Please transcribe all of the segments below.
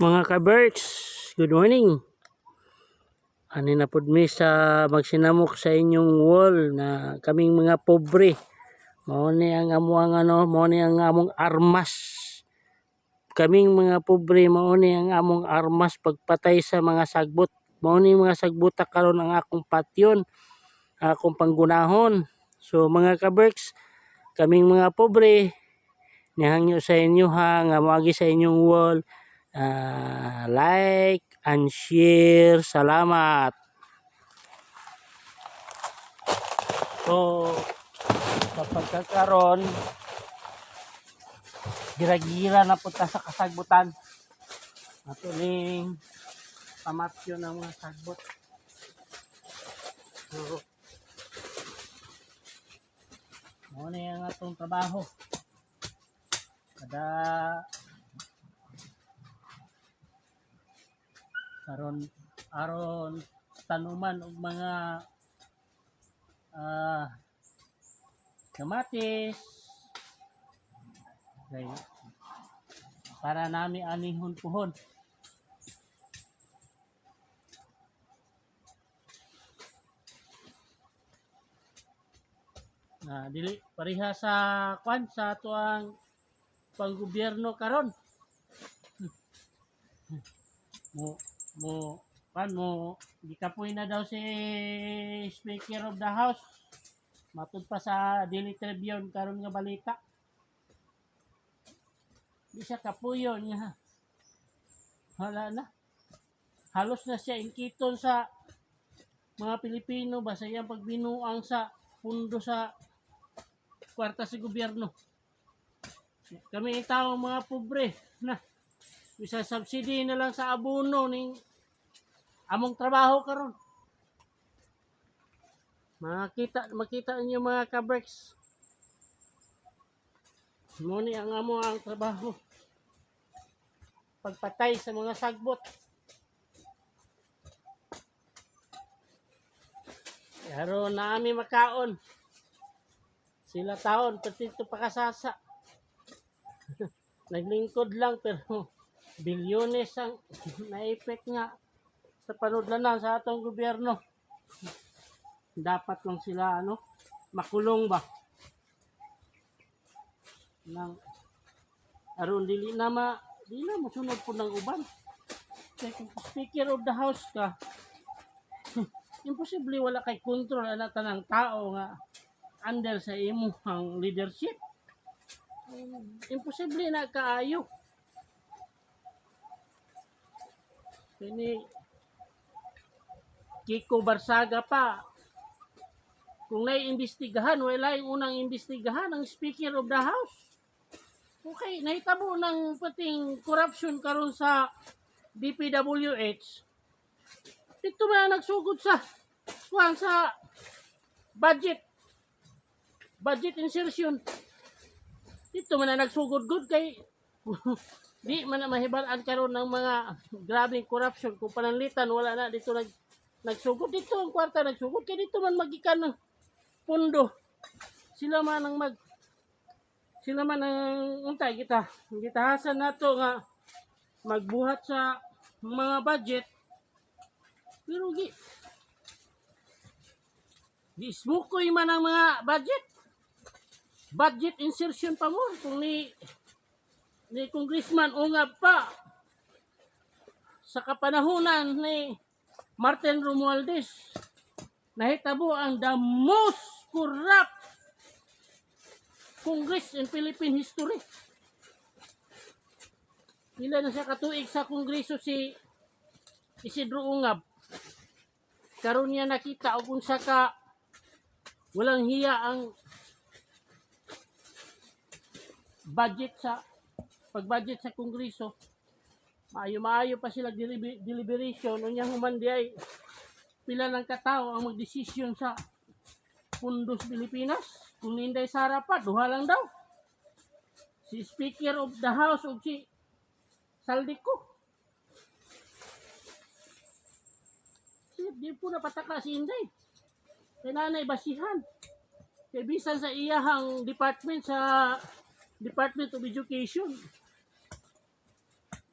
Mga ka-birds, good morning. Ani na pud mi sa magsinamok sa inyong wall na kaming mga pobre. Mao ni ang amuang mao ni ang among armas. Kaming mga pobre mao ni ang among armas pagpatay sa mga sagbot. Mao ni mga sagbota karon ang akong patyon, akong panggunahon. So mga ka-birds, kaming mga pobre nihangyo sa inyo ha nga moagi sa inyong wall. Like and share. Salamat. So, sa pagkakaroon, gira-gira na punta sa kasagbutan. Matuling pamatyo ng mga sagbot. So, muna yung atong trabaho. Kada aron tanuman og mga kamatis okay, para nami anihon puhon. Dili pareha sa kwan sa tuang panggobyerno karon. mo gikapoy na daw si Speaker of the House, matud pa sa Daily Tribune karon nga balita. Di siya kapuyon nga hala na, halos na siya inkiton sa mga Pilipino ba sa iyang pagbinuang sa pundo sa kwarta sa gobyerno. Kami tao mga pobre na bisa subsidy na lang sa abono ning among trabaho karon. Makita niyo mga kabreks, mo ni ang amo ang trabaho, pagpatay sa mga sagbot. Pero naami makaon sila taon pati ito pakasasa. Naglingkod lang pero bilyones ang na-effect nga sa panudlanan sa atong gobyerno. Dapat lang sila makulong ba nang aron dili na masunod po ng uban. Kaya kung Speaker of the House ka, imposible wala kay control ana tanang tao nga under sa imong leadership. Imposible na kaayo. Kini Kiko Barsaga pa, kung naiimbestigahan, wala yung unang imbestigahan ang Speaker of the House. Okay, nahitabo ng pating corruption karon sa DPWH. Dito man nagsugod sa budget insertion. Dito man nagsugod-good kay di man na mahibalaan karon ng mga grabing corruption. Kung pananlitan wala na dito nagsugod dito ang kwarta nagsugod kay dito man magikan ng pundo. Sila man ang untay gitahasan nato nga magbuhat sa mga budget. Pero smukoy man ang mga budget insertion pa mo kung ni Congressman Ungab pa sa kapanahunan ni Martin Romualdez, nahitabo ang the most corrupt Congress in Philippine history. Pila na siya katuig sa Kongreso si Isidro Ungab. Karon niya nakita og unsa ka walang hiya ang pag-budget sa Kongreso. Maayo pa sila deliberation unyang human di ay pila lang katao ang magdesisyon sa pundos Pilipinas. Kung Inday Sara pa, duha lang daw. Si Speaker of the House o si Saldico. Di po napataka si Inday. Kaya nanay basihan. Kaya bisan sa iyahang department sa Department of Education.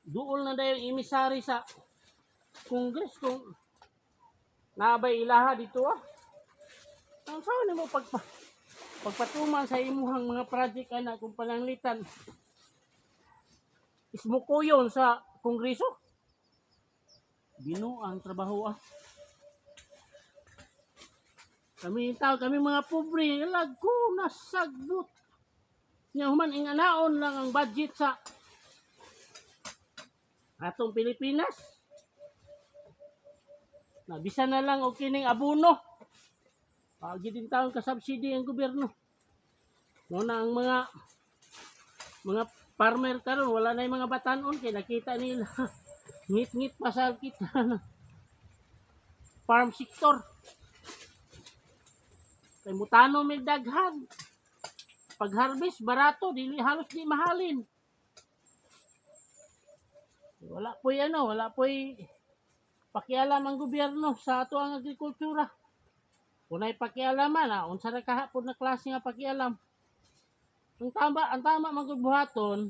duol na dayon imisari sa Congress kung nabay ilaha dito ang saan mo pagpatuman sa imuhang mga project ana kung pananglitan ismukuyon sa Kongreso. Bino ang trabaho Kami mga pobre, lagko nasagbot. Nya human inganaon lang ang budget sa atong Pilipinas. Nabisa na lang og kining abono. Pagi din taon ka subsidy ang gobyerno. Muna ang mga farmer karon wala na yung mga batanon kay nakita nila ngit-ngit pa sa kita farm sector. Kay mutano may daghan. Pag harvest barato, dili halos di mahalin. Wala po'y pakialam ang gobyerno sa ato ang agrikultura. Kunay pakialaman unsa ra kahapon na klase nga pakialam. Ang tama magbuhaton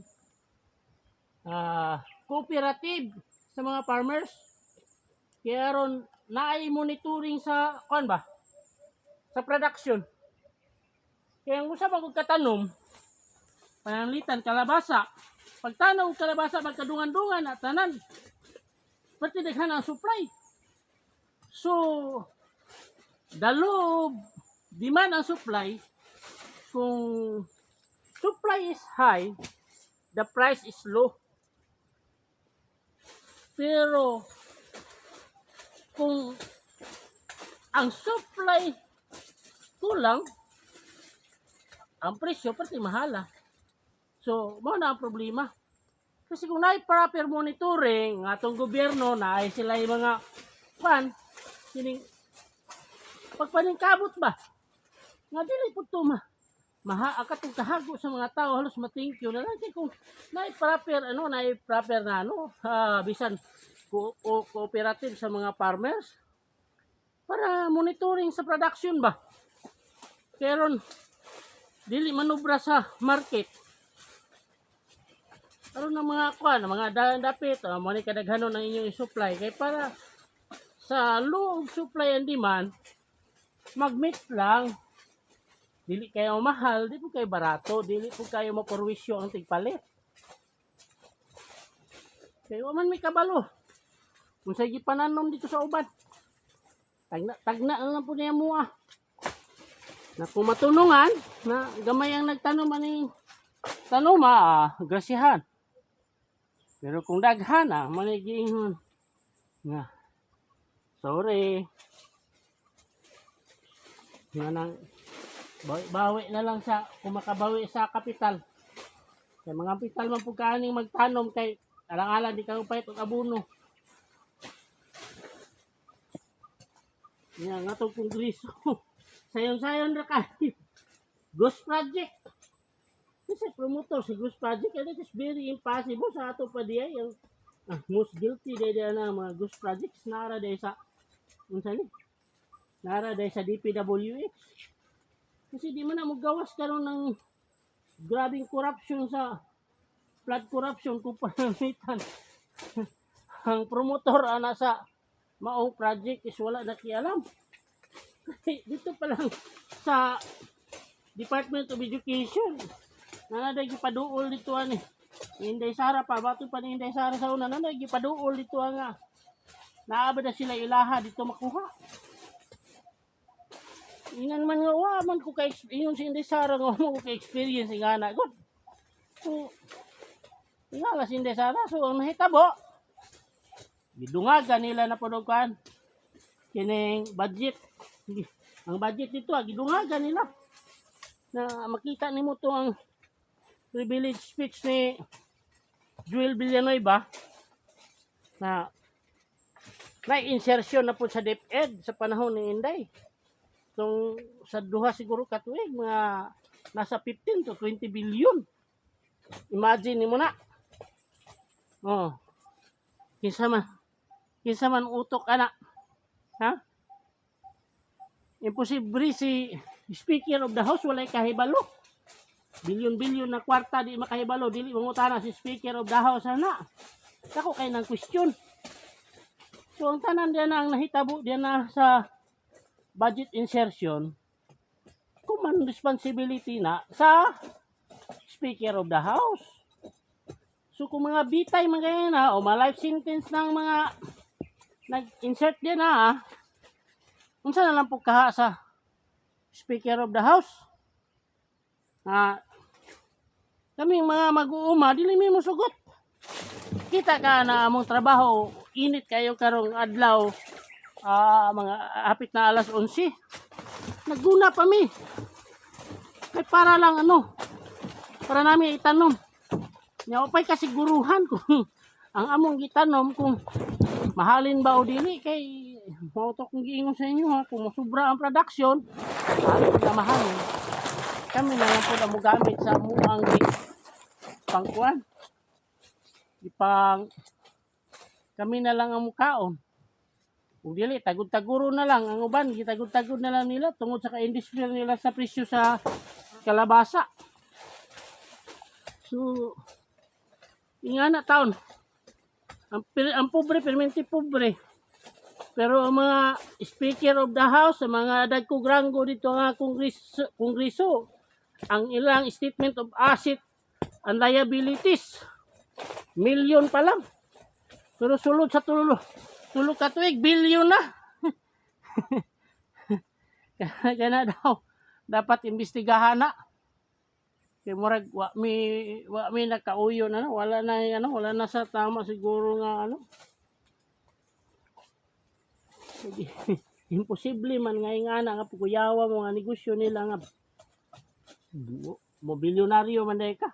cooperative sa mga farmers. Kaya ron naay monitoring sa sa production. Kaya ang usap ako katanom, pananglitan, kalabasa. Pagtanaw kalabasa, magkadungan-dungan at tanan. Pati daghan ang supply. So, demand ang supply. Kung supply is high, the price is low. Pero, kung ang supply kulang, ang presyo pati mahala. So, mo na ang problema. Kasi kung naay proper monitoring ng atong gobyerno, naay sila yung mga pagpaningkabot ba? Nga dili po ito akatong kahago sa mga tao, halos ma-thank you na lang. Kung naay proper na bisan cooperative sa mga farmers para monitoring sa production ba? Pero dili manubra sa market. Aron ng mga dapit, mo ni kadaghanon ang inyong supply kay para sa low supply and demand mag-meet lang. Dili kayo mahal, di po kayo barato, dili po kayo maporwisyo ang tigpalit. Kaya man may kabalo. Kung sa gipananom dito sa uban, tagna lang po niya mua. Na kung matunungan, na gamay ang nagtanom aning tanoma, grasyahan. Pero kung daghan manigiingon nga, sorry. Nga nang bawi na lang sa kung makabawi sa kapital. Kaya mga kapital man po kaaning magtanom kay alang-alang di kayo pahit og abono. Yan nga itong Kongreso. Sayon-sayon na kayo. Ghost Project. Kasi promotor sa Ghost Project, and it is very impossible sa ato pa diya. Yung most guilty diya na mga Ghost Projects. Nara diya sa DPWH. Kasi di man na magawas karon ng grabing corruption sa flood corruption kung panamitan. Ang promotor sa maong project is wala na kialam. Kasi dito pa lang sa Department of Education, nanay gipaduol dito Inday Sara pa, bato pa ni Inday Sara sa una, nanay gipaduol dito naabad na sila ilaha dito makuha. Inan man nga, man ko ingon si Inday Sara nga mo ko experience nga na. Good. So, ingala si Inday Sara, so ang nahitabo, gidungagan nila na punukan kining budget. Ang budget dito, gidungagan nila. Na makita nimo to ang privilege speech ni Joel Villanueva na insertion na po sa DepEd sa panahon ni Inday. Kung sa duha siguro katuig, mga nasa 15 to 20 billion. Imagine nimo na. Oh. Kinsa man utok ana. Ha? Imposible si Speaker of the House walay kahibalo. Bilyon-bilyon na kwarta di makahibalo, dili mangutana si Speaker of the House ana. Ako kay nang question. So ang tanan diyan ang nahitabo diyan na sa budget insertion, common responsibility na sa Speaker of the House. So kung mga bitay mga ganyan na o mga life sentence ng mga nag-insert din na unsa na lang po kaha sa Speaker of the House. Kaming mga mag-uuma dili mi mo sugot. Kita ka na among trabaho init kayo karong adlaw, mga hapit na alas 11. Nagguna pa mi. Kay para lang para namin itanom. Nya pay kasiguruhan kung ang among gitanom kung mahalin ba o dili kay mao to kung giingon sa inyo ha, kung sobra ang production, na mahalin. Kami na lang po na mo gamit sa muang pangkuan. Kami na lang ang mukaon. Kung dili, tagod-taguro na lang. Ang uban, gitagod-tagod na lang nila tungod sa ka-industrial nila sa presyo sa kalabasa. So, inga na taon. Ang pobre, permanente pobre. Pero ang mga Speaker of the House, ang mga dagkogranggo dito nga kongreso, ang ilang statement of asset and liabilities, milyon pa lang. Pero sulod sa tulo ka tuig, bilyon na. Kaya na daw, dapat imbestigahan na. Kaya murag, wa mi nakauyo na, wala na sa tama siguro nga imposible man nga nga pukuyawa mo nga negosyo nila nga mo bilyonaryo man day ka.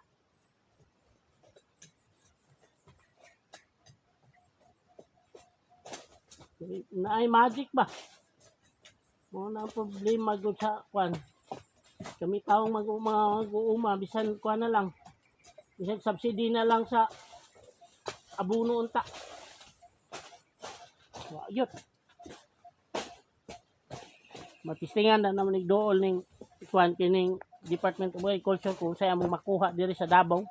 Naay magic ba? Mo na problema gud sa kwan. Kami taong mag-uuma bisan kwan na lang. Bisan subsidy na lang sa abuno unta. Ayot. Matistingan na naman nigdool ning kwan kining Department of Agriculture kung saya mong makuha diri sa Davao.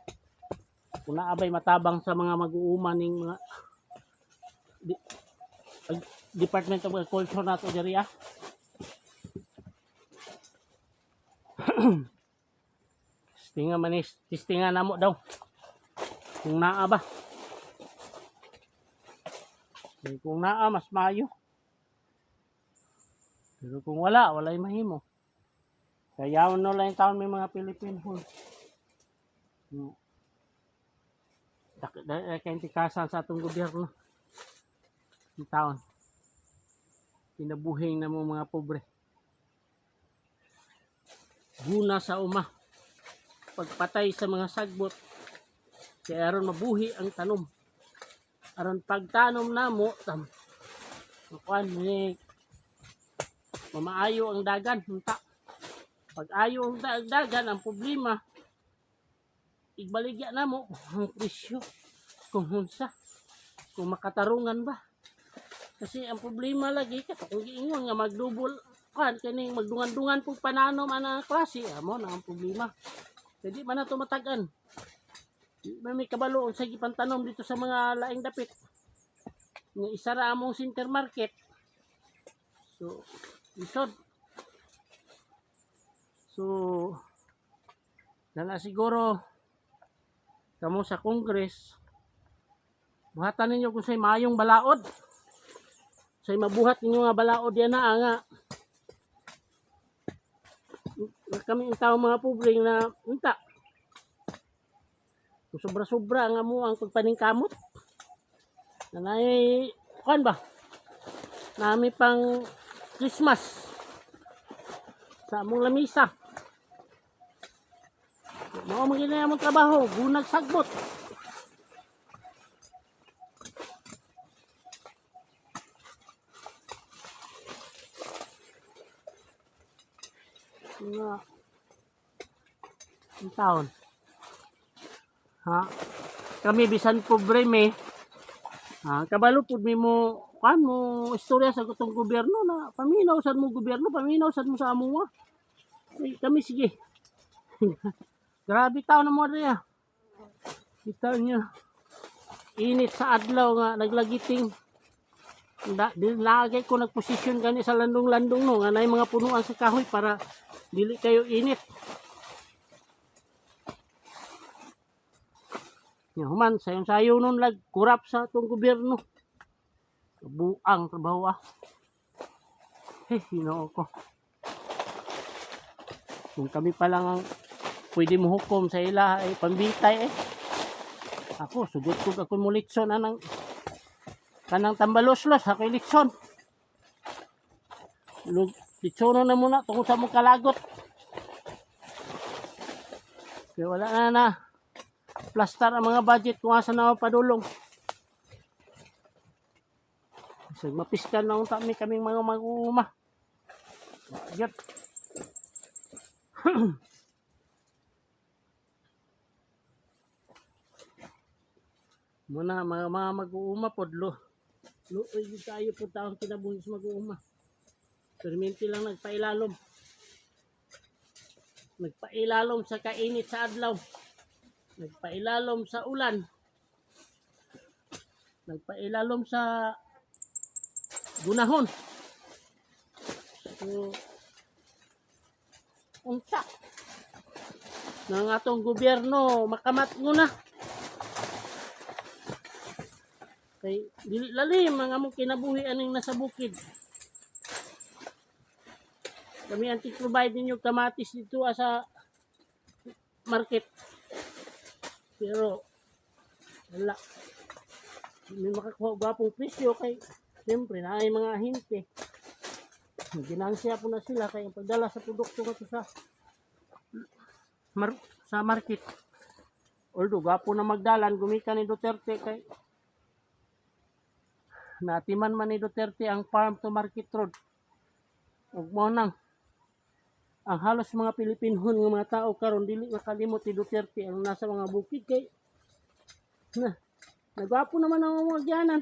Kung naabay matabang sa mga mag-uuma ning mga Department of Agriculture nato diri Tistingan na mo daw kung naa ba. Kung naa mas mayo. Pero kung walay mahimo. Kaya no lang taon may mga Pilipino. Kaya tikasan sa atong gobyerno. Yung taon. Pinabuhing na mo mga pobre. Guna sa uma. Pagpatay sa mga sagbot. Kaya aron mabuhi ang tanom. Aron pagtanom na mo, mamaayo ang dagan. Pag ayo ang dagan, ang problema, igbaligya na mo ang presyo. Kung hunsa, kung makatarungan ba. Kasi ang problema lagi, kung giingon nga magdubol, kaning magdungan-dungan po pananom ang klase, amo na ang problema. Jadi man na tumatagan. May kabaloon sa gipantanom dito sa mga laing dapit. Nga isara among center market. So, isod. So, na siguro kamo sa Congress, buhatan ninyo kung sa'y mayong balaod. Sa'y mabuhat ninyo nga balaod yan na nga. Kami ang tao mga pobre na unta. Kung sobra-sobra nga mo ang pagpaningkamot. Nanay, kuan ba? Nami pang Christmas sa among lamisa. Mao man gini among trabaho, gunag sagbot. Nga ang taon. Kami bisan pobre me. Kabalo pud mi mo istorya sa gutong gobyerno na paminaw sad mo gobyerno, paminaw sad mo sa amuha. Kami sige. Grabe taon na mo diya. Kita niya. init sa adlaw nga naglagiting. Lagi ko nagposisyon gani sa landong-landong no nga nay mga punuan sa kahoy para dili kayo init. Human sayon-sayo nun lag kurap sa atong gobyerno. Buang trabaho ah. Hinoo ko. Kung kami pa lang ang pwede mo hukom sa ila ay pambitay eh. Ako sugot ko ako mo litson anang kanang tambaloslos ako litson. Litsono na muna tungkol sa mong kalagot. Kaya wala na plastar ang mga budget kung asa na padulong. So, mapiskan na unta kaming mga mag-uuma. Yep. Muna mga mag-uuma po luoy tayo po taong kinabuhi sa mag-uuma. Perminti lang nagpailalom sa kainit sa adlaw, nagpailalom sa ulan, nagpailalom sa gunahon. So unta ng atong gobyerno makamat muna kay dili lalim ang among kinabuhi aning nasa bukid. Kami anti-provide ninyo kamatis dito sa market, pero wala may makakuha gwapong presyo kay siyempre na ay mga ahente. Ginansya po na sila kaya pagdala sa produkto ko sa market. Although gapo na magdalan gumika ni Duterte kay natiman man ni Duterte ang farm to market road. Ug mo nang ang halos mga Pilipinhon nga mga tao karon dili makalimot ni Duterte ang nasa mga bukid kay nagwapo naman ang mga gyanan.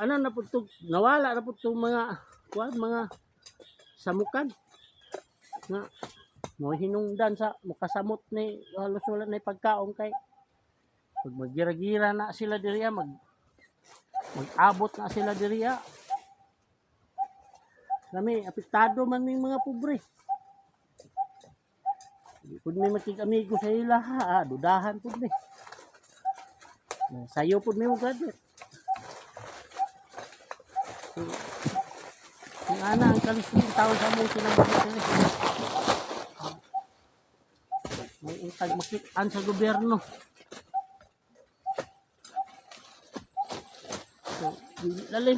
Ano na po ito, nawala na po ito mga samukan nga mo hinungdan sa mukasamot ni halos wala na pagkaon kay pag magira-gira na sila diriya mag-abot na sila diriya kami apektado man ng mga pobre. Pud may makig-amigo sa ila dudahan pud ni sayo pud mi mo graduate. Kung ana ang kalisling taon sa mong sinabuhi may intag makitaan sa gobyerno. So, lalim.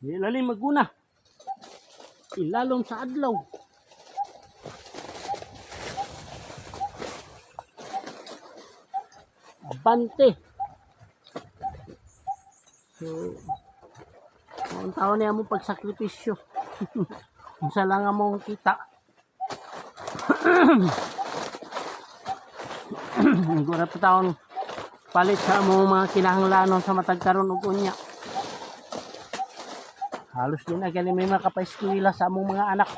Lalim maguna. Ilalom sa adlaw. Bante. So, ang tao niya mo pagsakripisyo. Kung sa lang mong kita. Gura pa taon palit sa mga kinahanglanon sa matag karon ug unya. Halos din na gali may makapaeskwela sa among mga anak.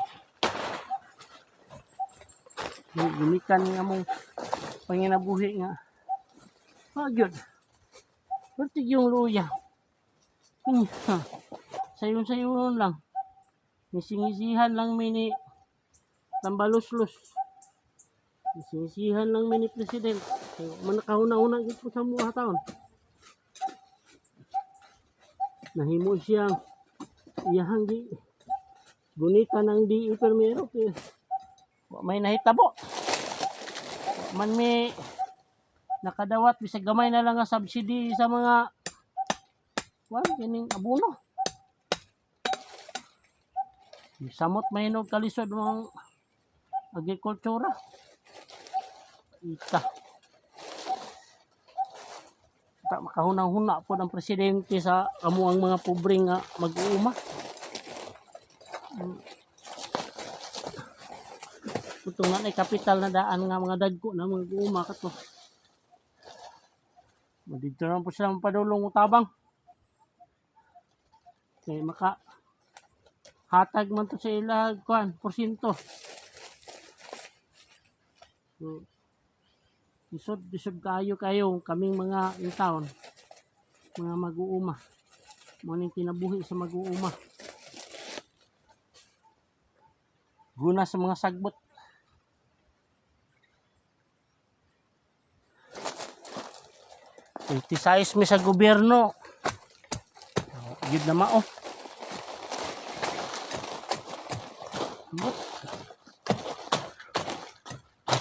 Gumikan nga mong panginabuhi nga. Good. Bertig yung luya. Sayon-sayon lang. Nisingisihan lang mini tambaloslos. Nisingisihan lang mini president. So, manakahuna-una po sa mga taon. Nahimo siyang iyahang gunita ng DE permero. May nahitabo. Man may nakadawat bisag gamay na lang nga subsidy sa mga kining abono. Samot mahinog kalisod ng agrikultura. Ita makahunang-huna po ng presidente sa amo ang mga pobre nga mag-uuma. Putong na kapital na daan nga mga dagko na mag-uuma kato. Dito naman po sila padulong utabang. Kaya maka hatag man to sa ilag kuan porsyento. So, isod kayo kaming mga taon, mga mag-uuma. Muning kinabuhi sa mag-uuma. Guna sa mga sagbot. Itisayos mi sa gobyerno. Yun na mao.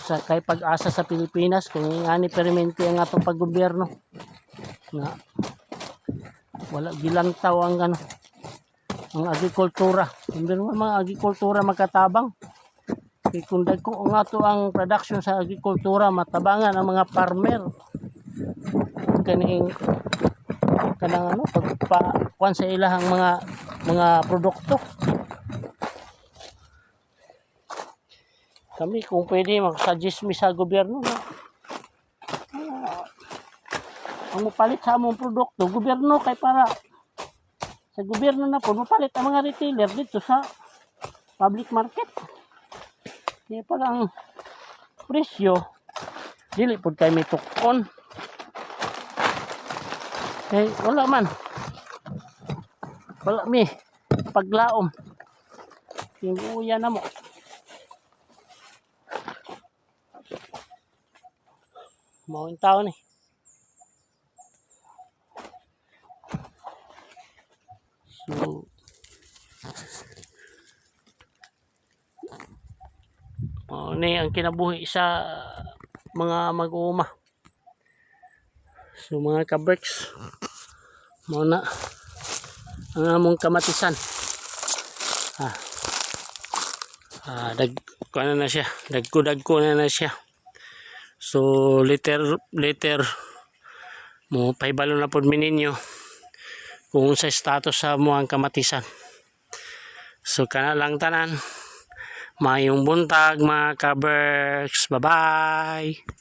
Sa kay pag-asa sa Pilipinas kung ingani permente ang atong paggobyerno nga wala gilantaw ang ang agrikultura. Hindi naman mga agrikultura magkatabang. Kaya kung dagko nga to ang production sa agrikultura, matabangan ang mga farmer. Kaning kanang pagpakuan sa ilahang mga produkto. Kami kung pwede mag-suggest mi sa gobyerno na ang mupalit sa among produkto, gobyerno kay para sa gobyerno na po mupalit ang mga retailer dito sa public market. Kaya pala ang presyo dili pud kay may tukon. Eh wala man. Wala mi paglaom. Yung uya na mo. Mauing tao ni. So, ni ang kinabuhi sa mga mag-uuma. So mga kabreks, muna ang among kamatisan. Dagko na siya, dagko na siya. So later mo paibalo na pod mi ninyo kung sa status sa mo ang kamatisan. So kana lang tanan. Mayong buntag mga kabreks. Bye-bye.